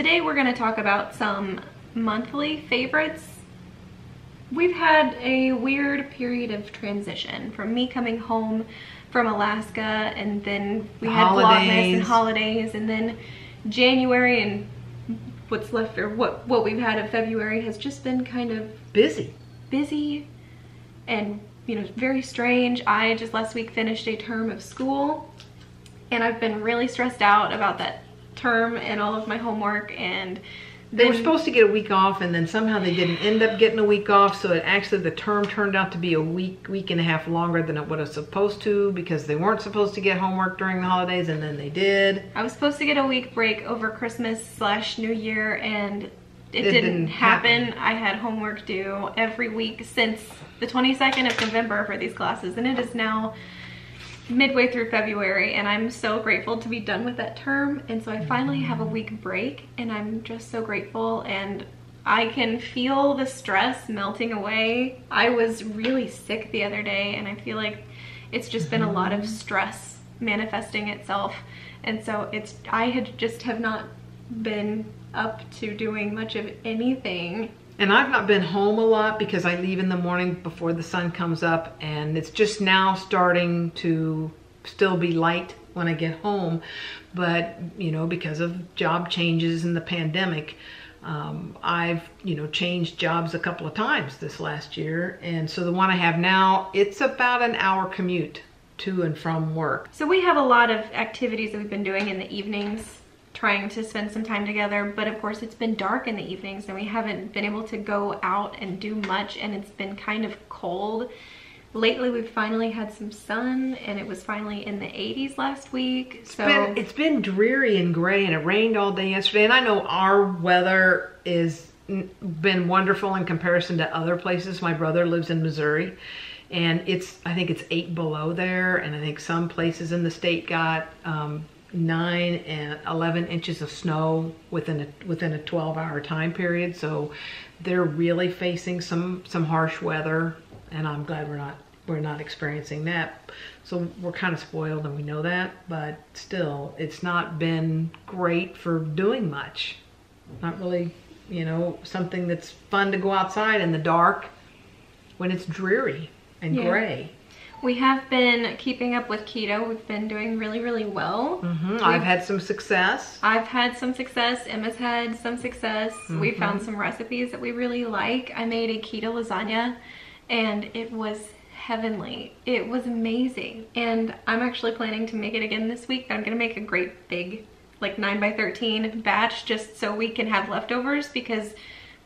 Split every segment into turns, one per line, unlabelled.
Today we're going to talk about some monthly favorites. We've had a weird period of transition from me coming home from Alaska, and then we had Vlogmas and holidays, and then January and what's left, or what we've had of February has just been kind of busy and, you know, very strange. I just last week finished a term of school, and I've been really stressed out about that term and all of my homework. And
they were supposed to get a week off, and then somehow they didn't end up getting a week off, so the term turned out to be a week and a half longer than it was supposed to, because they weren't supposed to get homework during the holidays, and then they did.
I was supposed to get a week break over Christmas/New Year, and it didn't happen. I had homework due every week since the 22nd of November for these classes, and it is now midway through February, and I'm so grateful to be done with that term. And so I finally have a week break, and I'm just so grateful, and I can feel the stress melting away. I was really sick the other day, and I feel like it's just been a lot of stress manifesting itself, and so I have not been up to doing much of anything.
And I've not been home a lot because I leave in the morning before the sun comes up, and it's just now starting to still be light when I get home. But, you know, because of job changes and the pandemic, I've, you know, changed jobs a couple of times this last year. And so the one I have now, it's about an hour commute to and from work.
So we have a lot of activities that we've been doing in the evenings, trying to spend some time together, but of course it's been dark in the evenings and we haven't been able to go out and do much, and it's been kind of cold. Lately we've finally had some sun, and it was finally in the 80s last week. So
it's been dreary and gray, and it rained all day yesterday, and I know our weather is been wonderful in comparison to other places. My brother lives in Missouri, and I think it's 8 below there, and I think some places in the state got 9 and 11 inches of snow within a 12-hour time period. So they're really facing some harsh weather, and I'm glad we're not experiencing that. So we're kind of spoiled, and we know that, but still it's not been great for doing much. Not really, you know, something that's fun to go outside in the dark when it's dreary and gray.
We have been keeping up with keto. We've been doing really, really well.
I've had some success.
I've had some success. Emma's had some success. We found some recipes that we really like. I made a keto lasagna, and it was heavenly. It was amazing. And I'm actually planning to make it again this week. I'm gonna make a great big, like 9x13 batch, just so we can have leftovers, because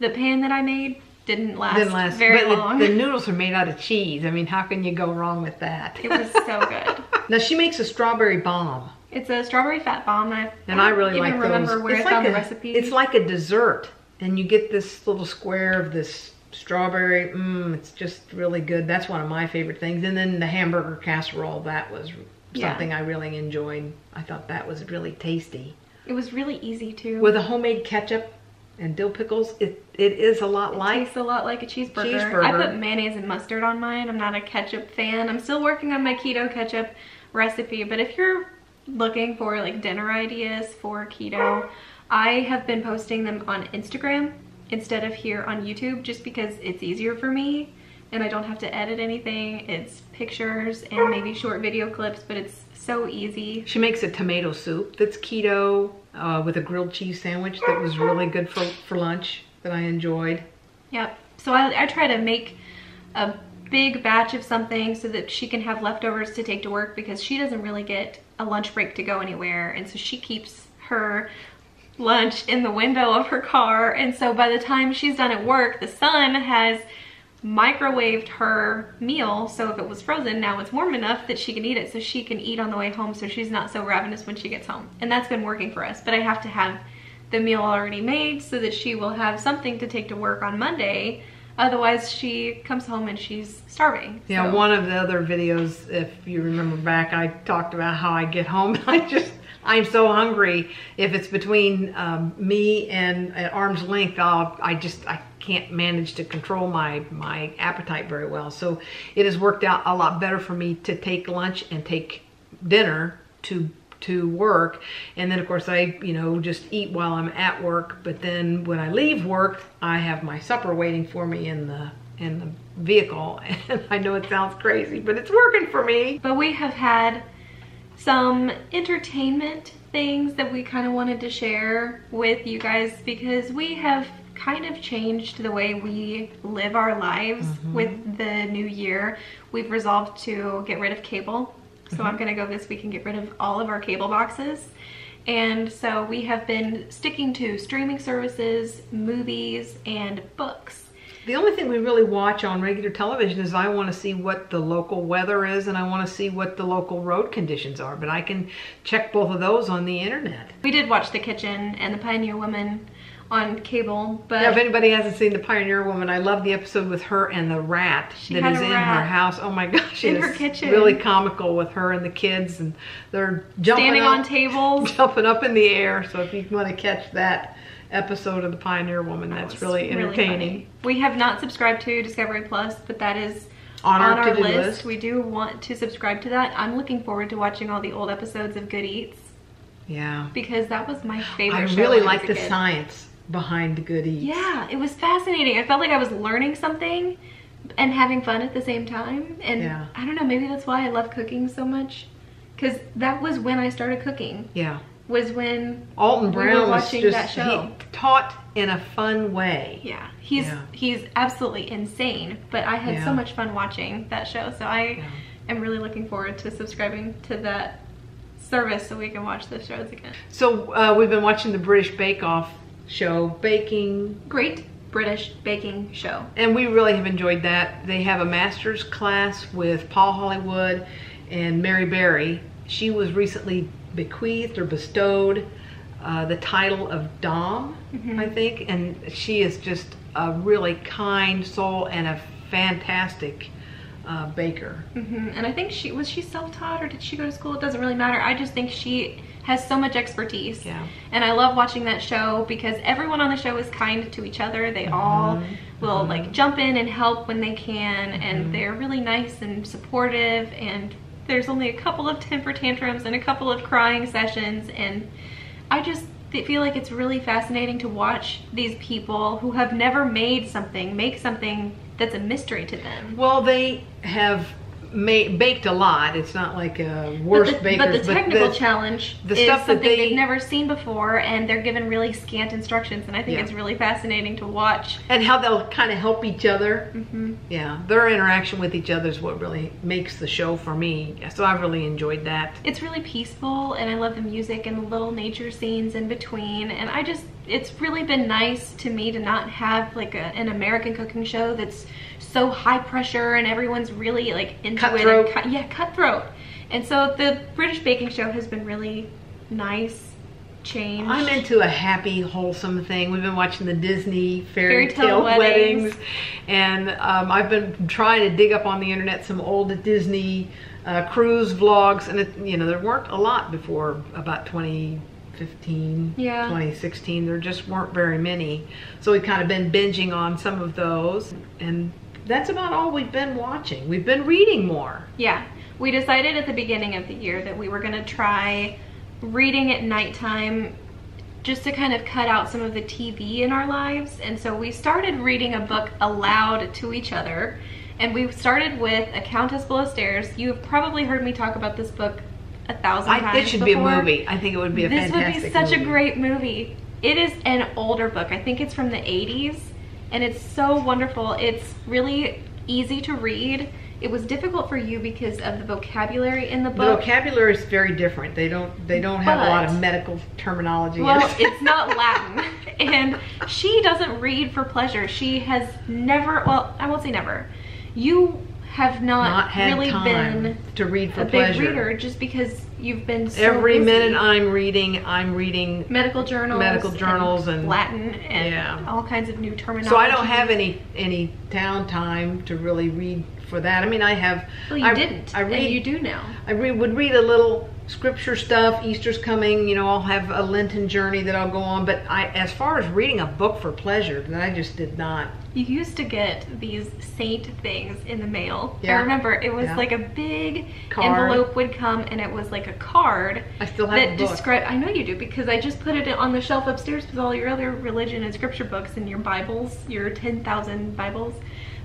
the pan that I made didn't last very long.
The noodles are made out of cheese. I mean, how can you go wrong with that?
It was so good.
Now she makes a strawberry bomb.
It's a strawberry fat bomb,
and I really like those.
I remember where I found the recipe.
It's like a dessert, and you get this little square of this strawberry. It's just really good. That's one of my favorite things. And then the hamburger casserole, that was something I really enjoyed. I thought that was really tasty.
It was really easy too.
With a homemade ketchup and dill pickles, it is a lot like...
It tastes a lot like a cheeseburger. I put mayonnaise and mustard on mine. I'm not a ketchup fan. I'm still working on my keto ketchup recipe, but if you're looking for like dinner ideas for keto, I have been posting them on Instagram instead of here on YouTube, just because it's easier for me and I don't have to edit anything. It's pictures and maybe short video clips, but it's so easy.
She makes a tomato soup that's keto, with a grilled cheese sandwich that was really good for lunch, that I enjoyed.
Yep. So I try to make a big batch of something so that she can have leftovers to take to work, because she doesn't really get a lunch break to go anywhere, and so she keeps her lunch in the window of her car, and so by the time she's done at work, the son has microwaved her meal, so if it was frozen, now it's warm enough that she can eat it, so she can eat on the way home, so she's not so ravenous when she gets home. And that's been working for us. But I have to have the meal already made so that she will have something to take to work on Monday. Otherwise she comes home and she's starving.
Yeah, so one of the other videos, if you remember back, I talked about how I get home and I'm so hungry. If it's between me and at arm's length, I can't manage to control my appetite very well. So it has worked out a lot better for me to take lunch and take dinner to to work, and then of course I, you know, just eat while I'm at work. But then when I leave work, I have my supper waiting for me in the vehicle. And I know it sounds crazy, but it's working for me.
But we have had some entertainment things that we kind of wanted to share with you guys, because we have kind of changed the way we live our lives with the new year. We've resolved to get rid of cable. So I'm gonna go this week and get rid of all of our cable boxes. And so we have been sticking to streaming services, movies, and books.
The only thing we really watch on regular television is I want to see what the local weather is, and I want to see what the local road conditions are. But I can check both of those on the internet.
We did watch The Kitchen and The Pioneer Woman on cable, but
now, if anybody hasn't seen The Pioneer Woman, I love the episode with her and the rat that is in her house. Oh my gosh,
in her kitchen.
Really comical with her and the kids, and they're jumping
standing
up,
on tables,
jumping up in the air. So if you want to catch that episode of The Pioneer Woman, that's really entertaining.
Really, we have not subscribed to Discovery Plus, but that is on our list. We do want to subscribe to that. I'm looking forward to watching all the old episodes of Good Eats.
Yeah,
because that was my favorite show.
I really like the science behind the Good Eats.
Yeah, it was fascinating. I felt like I was learning something and having fun at the same time. And yeah. I don't know, maybe that's why I love cooking so much, because that was when I started cooking.
Yeah,
was when
Alton Brown
was watching
was just,
that show.
He taught in a fun way.
Yeah, he's absolutely insane, but I had so much fun watching that show. So I am really looking forward to subscribing to that service so we can watch those shows again.
So we've been watching the British Bake Off show, baking.
Great British baking show. And
we really have enjoyed that. They have a master's class with Paul Hollywood and Mary Berry. She was recently bequeathed or bestowed the title of Dom, I think, and she is just a really kind soul and a fantastic baker.
And I think she self-taught, or did she go to school? It doesn't really matter. I just think she has so much expertise.
Yeah.
And I love watching that show because everyone on the show is kind to each other. They all will like jump in and help when they can, and they're really nice and supportive, and there's only a couple of temper tantrums and a couple of crying sessions, and I just feel like it's really fascinating to watch these people who have never made something make something that's a mystery to them.
Well, they have baked a lot. It's not like worst bakers.
But the technical challenge is
stuff
something they've never seen before, and they're given really scant instructions, and I think it's really fascinating to watch.
And how they'll kind of help each other. Yeah, their interaction with each other is what really makes the show for me. So I've really enjoyed that.
It's really peaceful, and I love the music and the little nature scenes in between, and it's really been nice to me to not have like an American cooking show that's so high pressure and everyone's really like into
cutthroat.
it. Cutthroat. And so the British baking show has been really nice change.
I'm into a happy, wholesome thing. We've been watching the Disney fairy tale weddings. And I've been trying to dig up on the internet some old Disney cruise vlogs, and you know, there weren't a lot before about 2015, 2016. There just weren't very many. So we've kind of been binging on some of those, and that's about all we've been watching. We've been reading more.
Yeah, we decided at the beginning of the year that we were gonna try reading at nighttime just to kind of cut out some of the TV in our lives. And so we started reading a book aloud to each other, and we started with A Countess Below Stairs. You've probably heard me talk about this book 1,000 times
It should be a movie. I think it would be a fantastic movie. This would be
such a great movie. It is an older book. I think it's from the 80s, and it's so wonderful. It's really easy to read. It was difficult for you because of the vocabulary in the book.
The vocabulary is very different. They don't have a lot of medical terminology.
Well, it's not Latin. And she doesn't read for pleasure. She has never, well, I won't say never. You have not had really been
to read for
a
pleasure.
Big reader, just because you've been so
every
busy.
minute I'm reading medical journals and
Latin and all kinds of new terminology.
So I don't have any downtime to really read for that. I mean, I have.
Well, you didn't. I read. And you do now.
I would read a little scripture stuff. Easter's coming, you know, I'll have a Lenten journey that I'll go on. But as far as reading a book for pleasure, I just did not.
You used to get these saint things in the mail.
Yeah.
I remember it was like a big envelope would come, and it was like a card.
I still have the book.
I know you do, because I just put it on the shelf upstairs with all your other religion and scripture books and your Bibles, your 10,000 Bibles.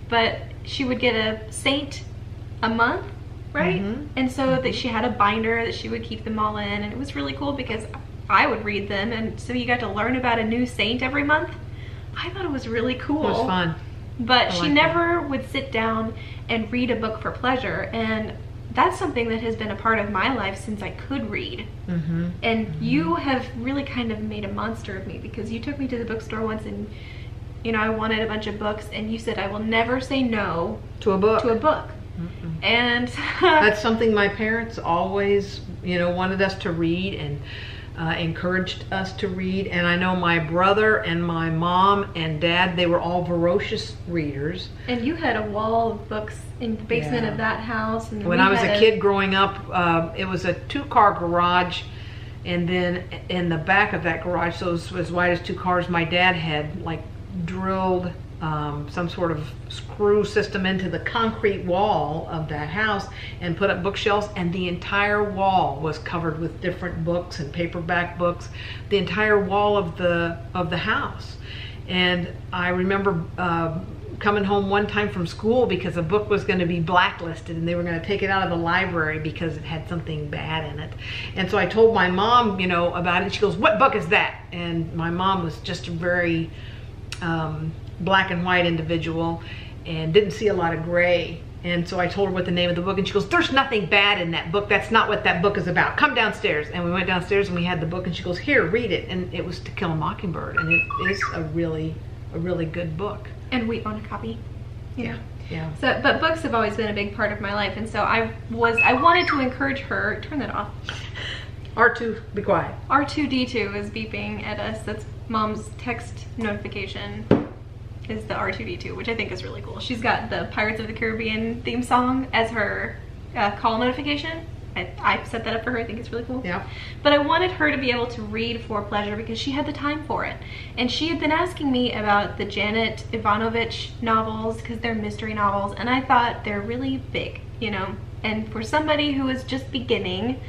But she would get a saint a month, right? And so that she had a binder that she would keep them all in, and it was really cool because I would read them, and so you got to learn about a new saint every month. I thought it was really cool.
It was fun.
But she never would sit down and read a book for pleasure, and that's something that has been a part of my life since I could read. And you have really kind of made a monster of me, because you took me to the bookstore once, and you know, I wanted a bunch of books, and you said I will never say no
to a book.
And
that's something my parents always, you know, wanted us to read, and encouraged us to read. And I know my brother and my mom and dad, they were all voracious readers.
And you had a wall of books in the basement of that house. And
when I was a kid growing up, it was a 2-car garage, and then in the back of that garage, so it was as wide as 2 cars, my dad had like drilled some sort of screw system into the concrete wall of that house and put up bookshelves, and the entire wall was covered with different books and paperback books, the entire wall of the house. And I remember coming home one time from school because a book was going to be blacklisted, and they were going to take it out of the library because it had something bad in it. And so I told my mom, you know, about it. She goes, "What book is that?" And my mom was just a very black and white individual and didn't see a lot of gray. And so I told her what the name of the book, and she goes, "There's nothing bad in that book. That's not what that book is about. Come downstairs." And we went downstairs and we had the book, and she goes, "Here, read it." And it was To Kill a Mockingbird, and it is a really good book.
And we own a copy.
Yeah.
So, but books have always been a big part of my life, and so I wanted to encourage her. Turn that off.
R2, be quiet.
R2D2 is beeping at us. That's Mom's text notification. Is the R2D2, which I think is really cool. She's got the Pirates of the Caribbean theme song as her call notification. I set that up for her. I think it's really cool.
Yeah.
But I wanted her to be able to read for pleasure because she had the time for it. And she had been asking me about the Janet Ivanovich novels because they're mystery novels, and I thought they're really big, you know. And for somebody who is just beginning,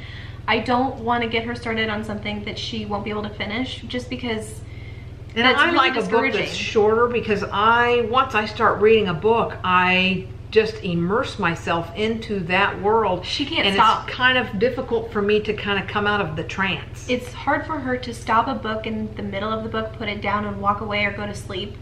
I don't want to get her started on something that she won't be able to finish just because.
And I really like a book that's shorter, because once I start reading a book, I just immerse myself into that world.
She can't stop.
And it's kind of difficult for me to kind of come out of the trance.
It's hard for her to stop a book in the middle of the book, put it down and walk away or go to sleep.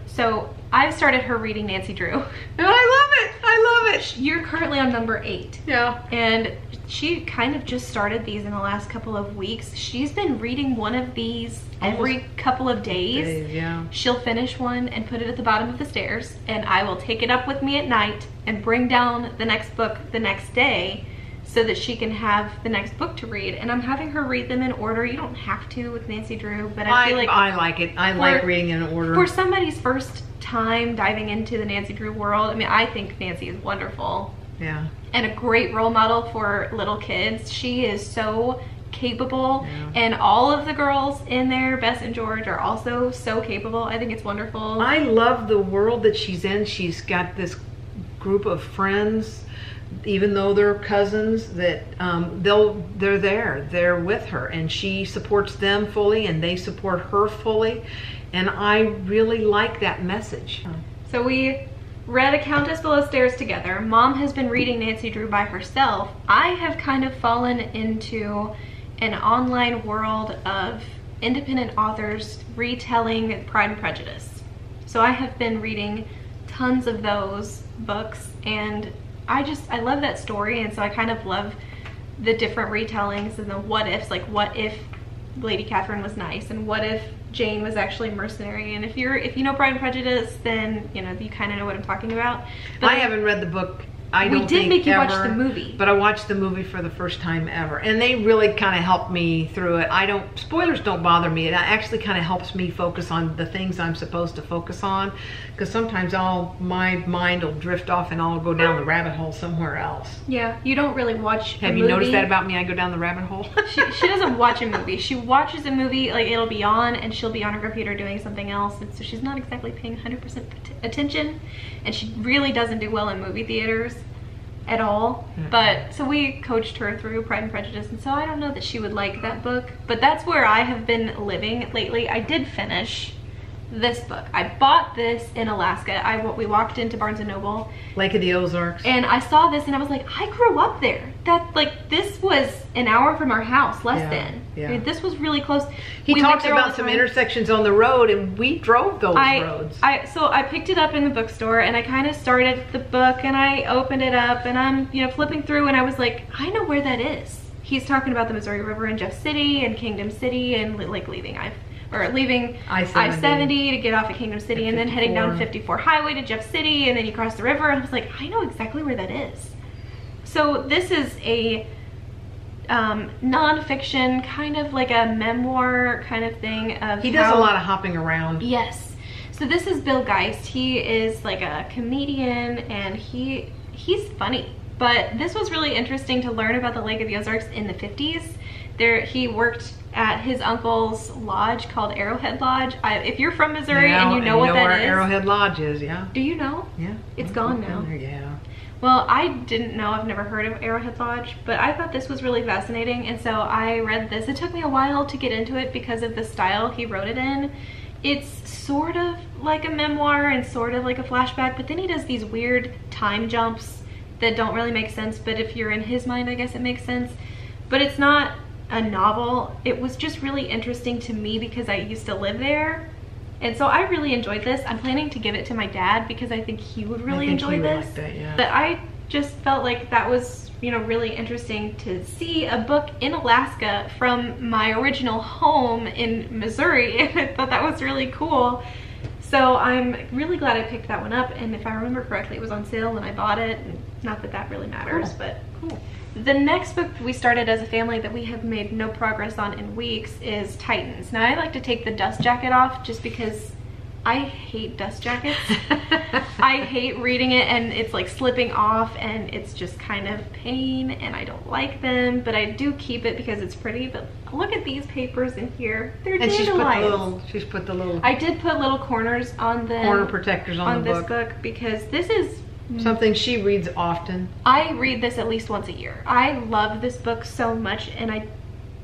So I've started her reading Nancy Drew.
And I love it.
You're currently on number 8.
Yeah.
And she kind of just started these in the last couple of weeks. She's been reading one of these every couple of days.
Yeah.
She'll finish one and put it at the bottom of the stairs, and I will take it up with me at night and bring down the next book the next day so that she can have the next book to read. And I'm having her read them in order. You don't have to with Nancy Drew, but I feel like
I like it. I like reading in order.
For somebody's first time diving into the Nancy Drew world, I mean, I think Nancy is wonderful.
Yeah.
And a great role model for little kids. She is so capable, and all of the girls in there, Bess and George, are also so capable. I think it's wonderful.
I love the world that she's in. She's got this group of friends, even though they're cousins, that they're with her, and she supports them fully, and they support her fully, and I really like that message.
So we read A Countess Below Stairs together. Mom has been reading Nancy Drew by herself. I have kind of fallen into an online world of independent authors retelling Pride and Prejudice. So I have been reading tons of those books, and I love that story, and so I kind of love the different retellings and the what ifs, like what if Lady Catherine was nice, and what if Jane was actually mercenary. And if you know Pride and Prejudice, then you kind of know what I'm talking about. But
I haven't read the book I don't
We did
think
make you watch
ever,
the movie.
but I watched the movie for the first time ever, and they really kind of helped me through it. Spoilers don't bother me. It actually kind of helps me focus on the things I'm supposed to focus on, because sometimes my mind will drift off and I'll go down the rabbit hole somewhere else.
Yeah, you don't really watch
Have you noticed that about me? I go down the rabbit hole.
she doesn't watch a movie. She watches a movie, like it'll be on and she'll be on her computer doing something else, and so she's not exactly paying 100% attention, and she really doesn't do well in movie theaters at all. But so we coached her through Pride and Prejudice, and so I don't know that she would like that book, but that's where I have been living lately. I did finish this book. I bought this in Alaska. We walked into Barnes & Noble,
Lake of the Ozarks,
and I saw this and I was like, I grew up there. This was an hour from our house, less than.
Yeah.
I mean, this was really close.
He talks about some intersections on the road, and we drove those roads.
So I picked it up in the bookstore, and I kind of started the book, and I opened it up, and I'm flipping through, and I was like, I know where that is. He's talking about the Missouri River in Jeff City and Kingdom City, and like leaving I-70 to get off at Kingdom City, and then heading down 54 Highway to Jeff City, and then you cross the river, and I was like, I know exactly where that is. So this is a non-fiction, kind of like a memoir kind of thing of
He does a lot of hopping around.
Yes. So this is Bill Geist. He is like a comedian, and he's funny. But this was really interesting to learn about the Lake of the Ozarks in the 50s. He worked at his uncle's lodge called Arrowhead Lodge. If you're from Missouri and you know what that is.
Arrowhead Lodge is, yeah.
Do you know?
Yeah.
It's gone now.
Yeah.
Well, I didn't know. I've never heard of Arrowhead Lodge, but I thought this was really fascinating, and so I read this. It took me a while to get into it because of the style he wrote it in. It's sort of like a memoir and sort of like a flashback, but then he does these weird time jumps that don't really make sense, but if you're in his mind, I guess it makes sense. But it's not a novel. It was just really interesting to me because I used to live there, and so I really enjoyed this. I'm planning to give it to my dad because I think he would really enjoy this.
Like that, yeah.
But I just felt like that was, really interesting to see a book in Alaska from my original home in Missouri, and I thought that was really cool. So I'm really glad I picked that one up, and if I remember correctly, it was on sale when I bought it, and not that that really matters, but cool. The next book we started as a family that we have made no progress on in weeks is Titans. Now, I like to take the dust jacket off just because I hate dust jackets. I hate reading it and it's like slipping off, and it's just kind of pain, and I don't like them, but I do keep it because it's pretty. But look at these papers in here. They're dandelions.
She's put the little
I did put little corners on the
corner protectors on the
this book because this is
something she reads often.
I read this at least once a year. I love this book so much, and I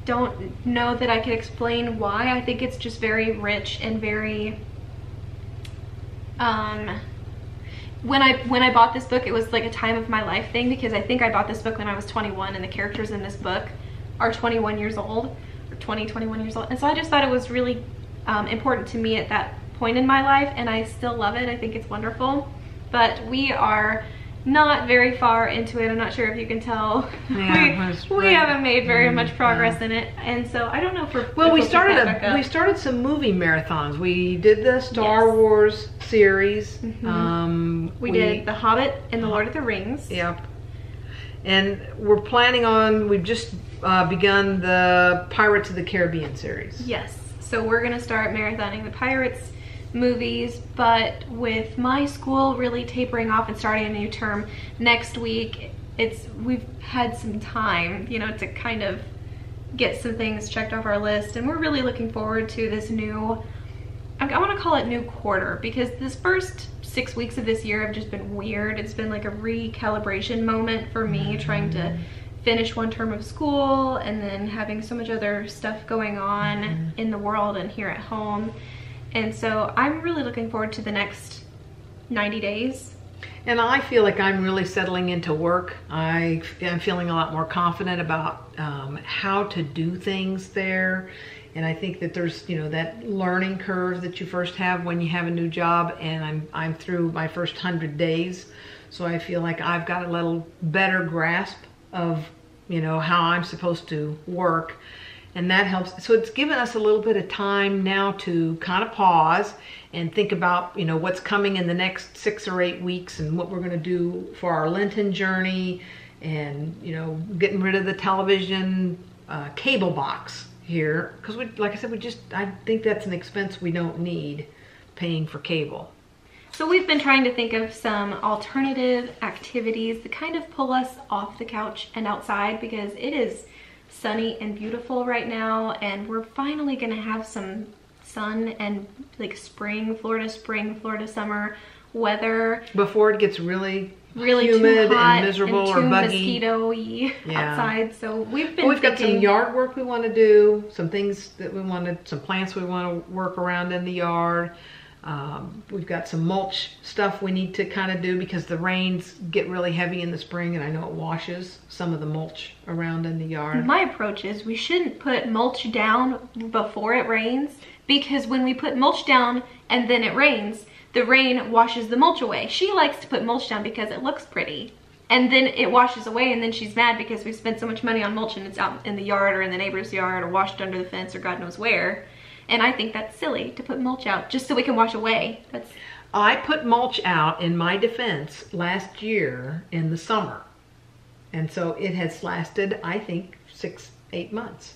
don't know that I could explain why. I think it's just very rich and very when I bought this book, it was like a time of my life thing, because I think I bought this book when I was 21, and the characters in this book are 21 years old, or 21 years old, and so I just thought it was really important to me at that point in my life, and I still love it. I think it's wonderful, but we are not very far into it. I'm not sure if you can tell.
Yeah,
we haven't made very much progress in it, and so I don't know if
we started some movie marathons. We did the Star Wars series.
We did The Hobbit and The Lord of the Rings.
Yep. And we're planning on, we've just begun the Pirates of the Caribbean series.
Yes. So we're gonna start marathoning the Pirates movies, but with my school really tapering off and starting a new term next week, we've had some time, to kind of get some things checked off our list, and we're really looking forward to this new, I want to call it new quarter, because this first 6 weeks of this year have just been weird. It's been like a recalibration moment for me, trying to finish one term of school and then having so much other stuff going on in the world and here at home. And so I'm really looking forward to the next 90 days.
And I feel like I'm really settling into work. I'm feeling a lot more confident about how to do things there. And I think that there's, that learning curve that you first have when you have a new job. And I'm through my first 100 days. So I feel like I've got a little better grasp of, how I'm supposed to work. And that helps. So it's given us a little bit of time now to kind of pause and think about, you know, what's coming in the next 6 or 8 weeks and what we're going to do for our Lenten journey, and, you know, getting rid of the television cable box here. Because, like I said, I think that's an expense we don't need, paying for cable.
So we've been trying to think of some alternative activities to kind of pull us off the couch and outside, because it is sunny and beautiful right now, and we're finally gonna have some sun and like Florida summer weather
before it gets really humid and miserable or buggy,
mosquito-y outside. So we've
got some yard work we want to do, some things that we wanted, some plants we want to work around in the yard. We've got some mulch stuff we need to kind of do, because the rains get really heavy in the spring, and I know it washes some of the mulch around in the yard.
My approach is we shouldn't put mulch down before it rains, because when we put mulch down and then it rains, the rain washes the mulch away. She likes to put mulch down because it looks pretty, and then it washes away, and then she's mad because we spent so much money on mulch and it's out in the yard or in the neighbor's yard or washed under the fence or God knows where. And I think that's silly to put mulch out just so we can wash away.
I put mulch out, in my defense, last year in the summer. And so it has lasted, I think, 6, 8 months.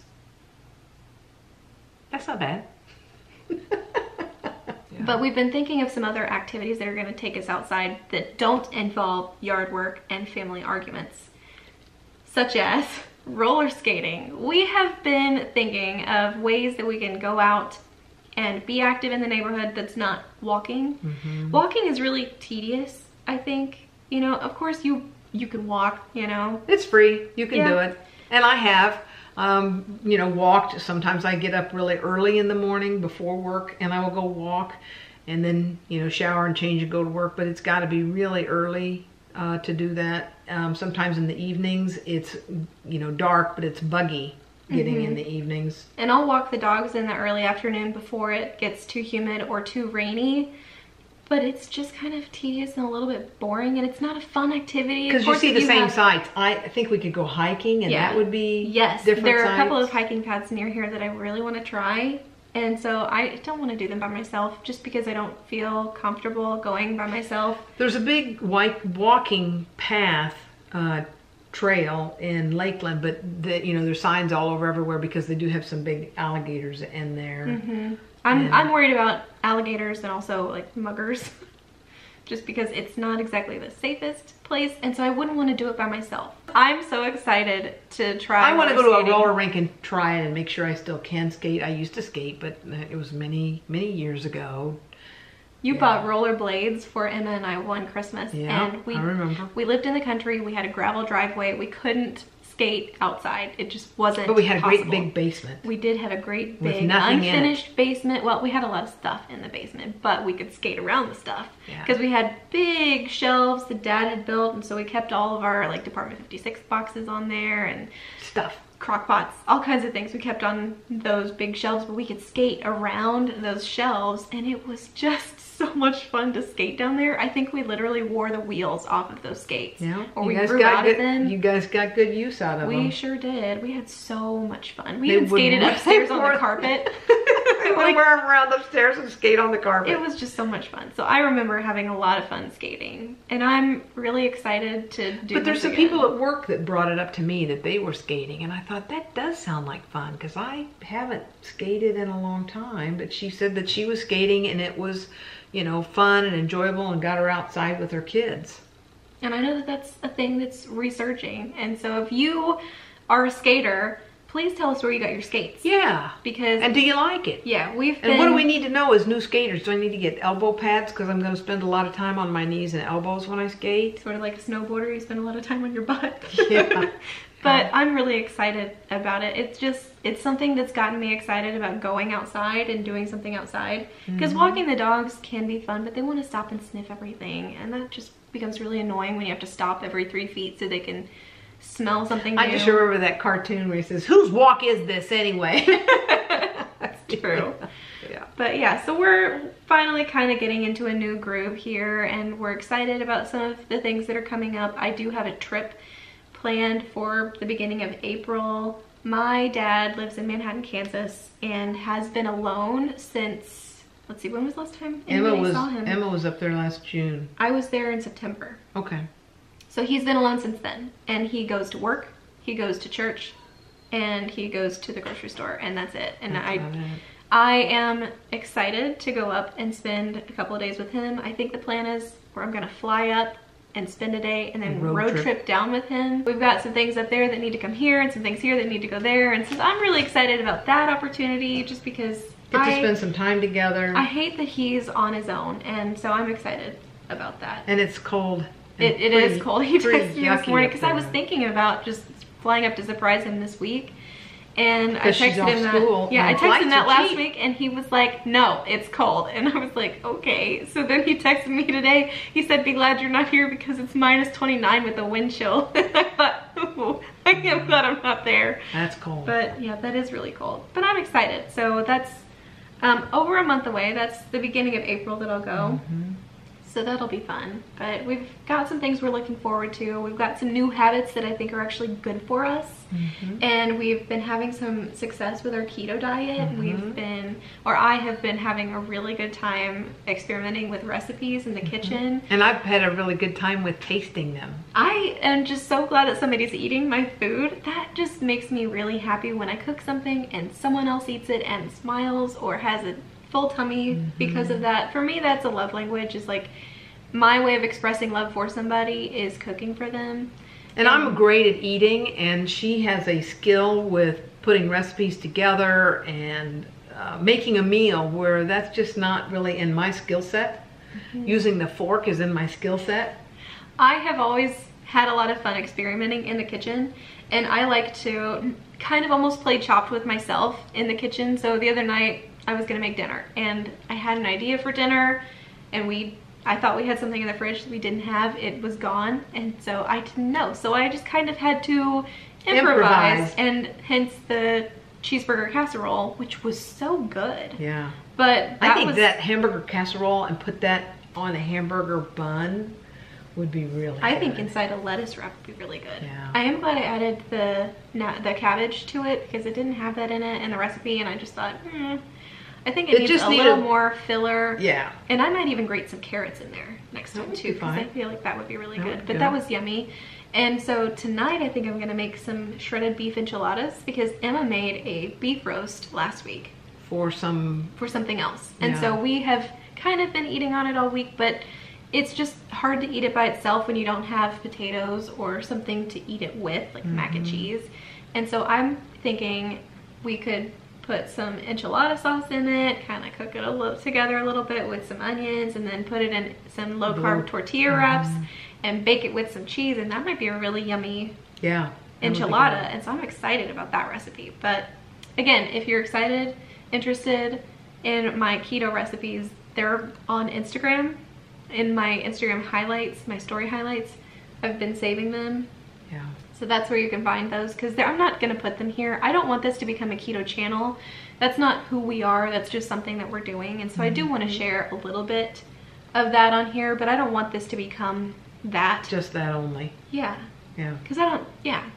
That's not bad.
But we've been thinking of some other activities that are going to take us outside that don't involve yard work and family arguments, such as roller skating. We have been thinking of ways that we can go out and be active in the neighborhood that's not walking. Walking is really tedious, I think. You know, of course you can walk, you know.
It's free. You can do it. And I have, you know, walked. Sometimes I get up really early in the morning before work, and I will go walk and then, you know, shower and change and go to work. But it's got to be really early to do that. Sometimes in the evenings it's, you know, dark, but it's buggy getting in the evenings.
And I'll walk the dogs in the early afternoon before it gets too humid or too rainy. But it's just kind of tedious and a little bit boring, and it's not a fun activity.
Because you see the same sights. I think we could go hiking, and that would be different
there are
sights.
A couple of hiking paths near here that I really want to try. And so I don't want to do them by myself, just because I don't feel comfortable going by myself.
There's a big walking path trail in Lakeland, but you know, there's signs all over everywhere, because they do have some big alligators in there.
I'm worried about alligators and also like muggers, just because it's not exactly the safest place, and so I wouldn't want to do it by myself. I'm so excited to try.
I want to go to a roller rink and try it and make sure I still can skate. I used to skate, but it was many years ago.
You bought roller blades for Emma and I one Christmas, and
I remember.
We lived in the country. We had a gravel driveway. We couldn't skate outside. It just wasn't
But we had
possible.
a great big basement.
We did have a great big unfinished basement. Well, we had a lot of stuff in the basement, but we could skate around the stuff because we had big shelves that Dad had built, and so we kept all of our like Department 56 boxes on there and
stuff.
Crock pots, all kinds of things we kept on those big shelves, but we could skate around those shelves, and it was just so much fun to skate down there. I think we literally wore the wheels off of those skates.
Yeah,
or we grew out of them.
You guys got good use out of them.
We sure did. We had so much fun. We even skated upstairs on the carpet.
We would wear them around upstairs and skate on the carpet.
It was just so much fun. So I remember having a lot of fun skating, and I'm really excited to do
But there's some
again.
people at work that brought it up to me that they were skating, and I thought that does sound like fun, because I haven't skated in a long time. But she said that she was skating and it was, you know, fun and enjoyable, and got her outside with her kids.
And I know that that's a thing that's resurging. And so if you are a skater, please tell us where you got your skates.
Yeah.
And
do you like it?
Yeah,
And what do we need to know as new skaters? Do I need to get elbow pads, because I'm going to spend a lot of time on my knees and elbows when I skate?
Sort of like a snowboarder, you spend a lot of time on your butt.
Yeah.
But I'm really excited about it. It's something that's gotten me excited about going outside and doing something outside. Because walking the dogs can be fun, but they want to stop and sniff everything. And that just becomes really annoying when you have to stop every 3 feet so they can smell something new.
I just remember that cartoon where he says, "Whose walk is this anyway?"
That's true. Yeah. But yeah, so we're finally kind of getting into a new groove here, and we're excited about some of the things that are coming up. I do have a trip planned for the beginning of April my dad lives in Manhattan, Kansas, and has been alone since, let's see, when was the last time anybody saw him?
Emma was up there last June.
I was there in September.
Okay.
So he's been alone since then. And he goes to work, he goes to church, and he goes to the grocery store, and that's it. And I am excited to go up and spend a couple of days with him. I think the plan is where I'm gonna fly up and spend a day and then road trip down with him. We've got some things up there that need to come here and some things here that need to go there. And so I'm really excited about that opportunity just because
Get to spend some time together.
I hate that he's on his own, and so I'm excited about that.
And it's cold.
It is cold. He texted me this morning because I was thinking about just flying up to surprise him this week. And I texted him that. Yeah, I texted him that last week, and he was like, "No, it's cold." And I was like, "Okay." So then he texted me today. He said, "Be glad you're not here because it's -29 with a wind chill." And I thought, "Ooh, I am glad I'm not there."
That's cold.
But yeah, that is really cold. But I'm excited. So that's over a month away. That's the beginning of April that I'll go. So that'll be fun. But we've got some things we're looking forward to. We've got some new habits that I think are actually good for us. And we've been having some success with our keto diet. I have been having a really good time experimenting with recipes in the kitchen.
And I've had a really good time with tasting them.
I am just so glad that somebody's eating my food. That just makes me really happy when I cook something and someone else eats it and smiles or has a full tummy because of that. For me, that's a love language. Is like my way of expressing love for somebody is cooking for them.
And I'm great at eating, and she has a skill with putting recipes together and making a meal where that's just not really in my skill set. Using the fork is in my skill set.
I have always had a lot of fun experimenting in the kitchen, and I like to kind of almost play Chopped with myself in the kitchen. So the other night I was gonna make dinner, and I had an idea for dinner, and I thought we had something in the fridge that we didn't have. It was gone, and so I didn't know. So I just kind of had to improvise. And hence the cheeseburger casserole, which was so good.
Yeah.
But
I think that hamburger casserole and put that on a hamburger bun would be really good.
I think inside a lettuce wrap would be really good.
Yeah.
I am glad I added the cabbage to it because it didn't have that in it in the recipe, and I just thought, I think it needs just a little more filler.
Yeah.
And I might even grate some carrots in there next time too, because I feel like that would be really good. But that was yummy. And so tonight I think I'm gonna make some shredded beef enchiladas because Emma made a beef roast last week.
For
something else. And so we have kind of been eating on it all week, but it's just hard to eat it by itself when you don't have potatoes or something to eat it with, like mac and cheese. And so I'm thinking we could put some enchilada sauce in it, kind of cook it together a little bit with some onions, and then put it in some low-carb tortilla wraps and bake it with some cheese, and that might be a really yummy enchilada. And so I'm excited about that recipe. But again, if you're interested in my keto recipes, they're on Instagram. In my Instagram highlights, my story highlights, I've been saving them.
Yeah.
So that's where you can find those, because I'm not going to put them here. I don't want this to become a keto channel. That's not who we are. That's just something that we're doing. And so I do want to share a little bit of that on here, but I don't want this to become that.
Just that only.
Yeah.
Yeah.
Because I don't,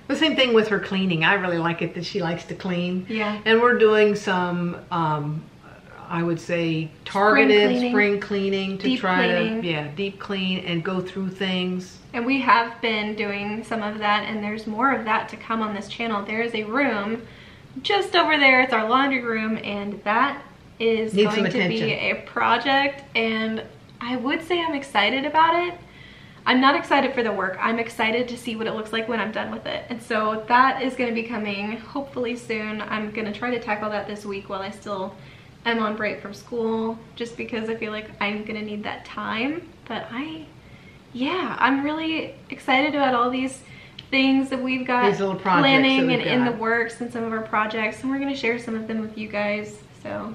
The same thing with her cleaning. I really like it that she likes to clean.
Yeah.
And we're doing some, I would say, targeted spring cleaning to try to, deep clean and go through things.
And we have been doing some of that, and there's more of that to come on this channel. There is a room just over there. It's our laundry room, and that is going to be a project, and I would say I'm excited about it. I'm not excited for the work. I'm excited to see what it looks like when I'm done with it. And so that is going to be coming hopefully soon. I'm going to try to tackle that this week while I still am on break from school, just because I feel like I'm going to need that time. But I'm really excited about all these things that we've got planning and in the works, and some of our projects, and we're going to share some of them with you guys. So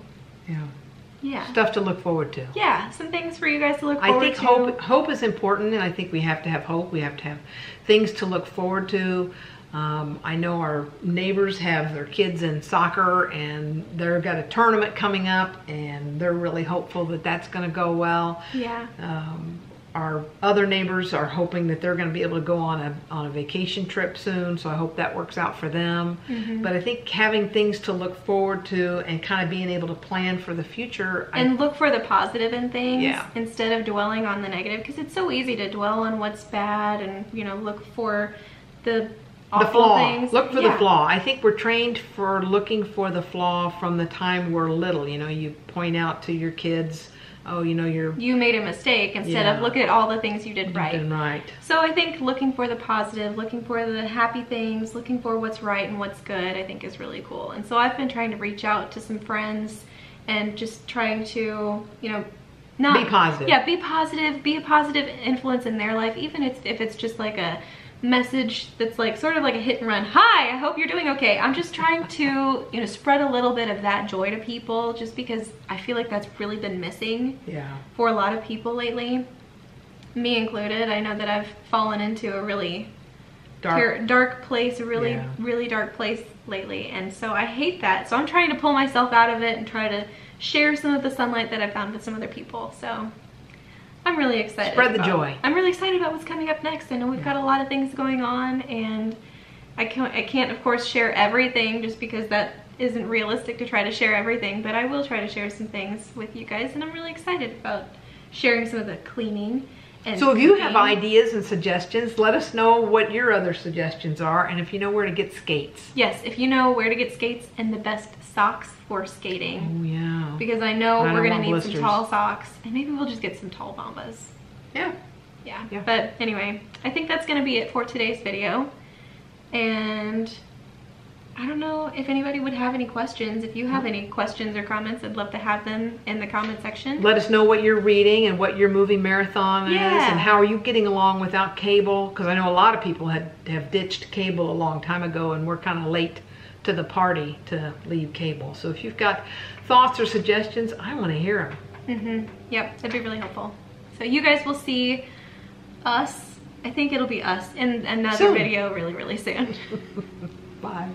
stuff to look forward to. Some things for you guys to look forward to.
I think hope is important, and I think we have to have hope. We have to have things to look forward to. I know our neighbors have their kids in soccer, and they've got a tournament coming up, and they're really hopeful that that's going to go well. our other neighbors are hoping that they're going to be able to go on a vacation trip soon, so I hope that works out for them. But I think having things to look forward to and kind of being able to plan for the future.
And look for the positive in things instead of dwelling on the negative, because it's so easy to dwell on what's bad and, you know, look for the
flaw.
Things.
Look for the flaw. I think we're trained for looking for the flaw from the time we're little. You know, you point out to your kids, oh, you know, you made
a mistake, instead of look at all the things you did right.
Right.
So I think looking for the positive, looking for the happy things, looking for what's right and what's good, I think is really cool. And so I've been trying to reach out to some friends and just trying to, you know,
be positive.
Yeah, be positive, be a positive influence in their life, even if it's just like a message that's like sort of like a hit and run. Hi, I hope you're doing okay. I'm just trying to, you know, spread a little bit of that joy to people, just because I feel like that's really been missing for a lot of people lately, me included. I know that I've fallen into a really dark place, a really dark place lately, and so I hate that. So I'm trying to pull myself out of it and try to share some of the sunlight that I found with some other people. So I'm really excited.
Spread the joy.
I'm really excited about what's coming up next. I know we've got a lot of things going on, and I can't of course share everything, just because that isn't realistic to try to share everything, but I will try to share some things with you guys, and I'm really excited about sharing some of the cleaning. And
so if you have ideas and suggestions, let us know what your other suggestions are, and if you know where to get skates.
Yes, if you know where to get skates and the best socks for skating.
Oh yeah.
Because I know we're gonna need some tall socks, and maybe we'll just get some tall bombas. Yeah. But anyway, I think that's gonna be it for today's video. And I don't know if anybody would have any questions. If you have any questions or comments, I'd love to have them in the comment section.
Let us know what you're reading and what your movie marathon is, and how are you getting along without cable, because I know a lot of people have ditched cable a long time ago, and we're kind of late to the party to leave cable. So if you've got thoughts or suggestions, I want to hear them.
Yep, that'd be really helpful. So you guys will see us, I think it'll be us, in another video really soon.
Bye.